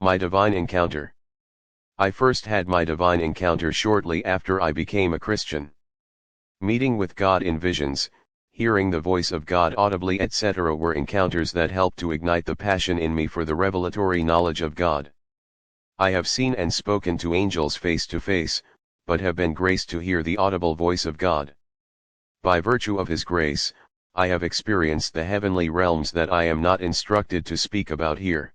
My divine encounter. I first had my divine encounter shortly after I became a Christian. Meeting with God in visions, hearing the voice of God audibly, etc. were encounters that helped to ignite the passion in me for the revelatory knowledge of God. I have seen and spoken to angels face to face, but have been graced to hear the audible voice of God. By virtue of His grace, I have experienced the heavenly realms that I am not instructed to speak about here.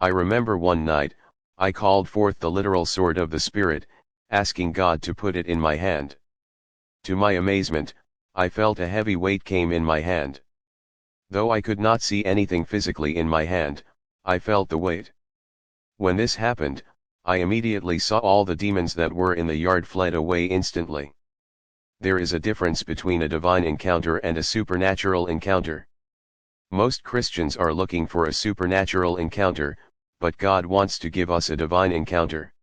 I remember one night, I called forth the literal sword of the Spirit, asking God to put it in my hand. To my amazement, I felt a heavy weight came in my hand. Though I could not see anything physically in my hand, I felt the weight. When this happened, I immediately saw all the demons that were in the yard fled away instantly. There is a difference between a divine encounter and a supernatural encounter. Most Christians are looking for a supernatural encounter, but God wants to give us a divine encounter.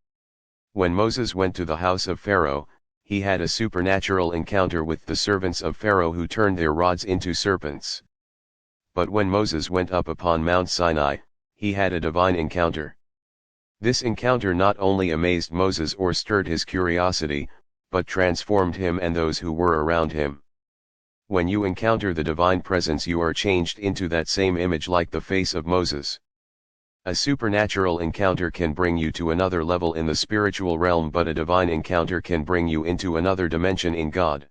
When Moses went to the house of Pharaoh, he had a supernatural encounter with the servants of Pharaoh who turned their rods into serpents. But when Moses went up upon Mount Sinai, he had a divine encounter. This encounter not only amazed Moses or stirred his curiosity, but transformed him and those who were around him. When you encounter the divine presence, you are changed into that same image like the face of Moses. A supernatural encounter can bring you to another level in the spiritual realm, but a divine encounter can bring you into another dimension in God.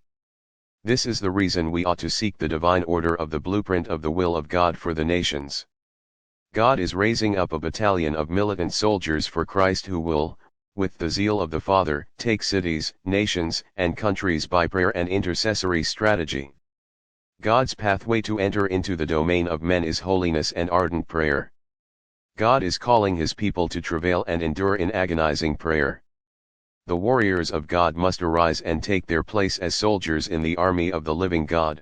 This is the reason we ought to seek the divine order of the blueprint of the will of God for the nations. God is raising up a battalion of militant soldiers for Christ who will, with the zeal of the Father, take cities, nations, and countries by prayer and intercessory strategy. God's pathway to enter into the domain of men is holiness and ardent prayer. God is calling His people to travail and endure in agonizing prayer. The warriors of God must arise and take their place as soldiers in the army of the living God.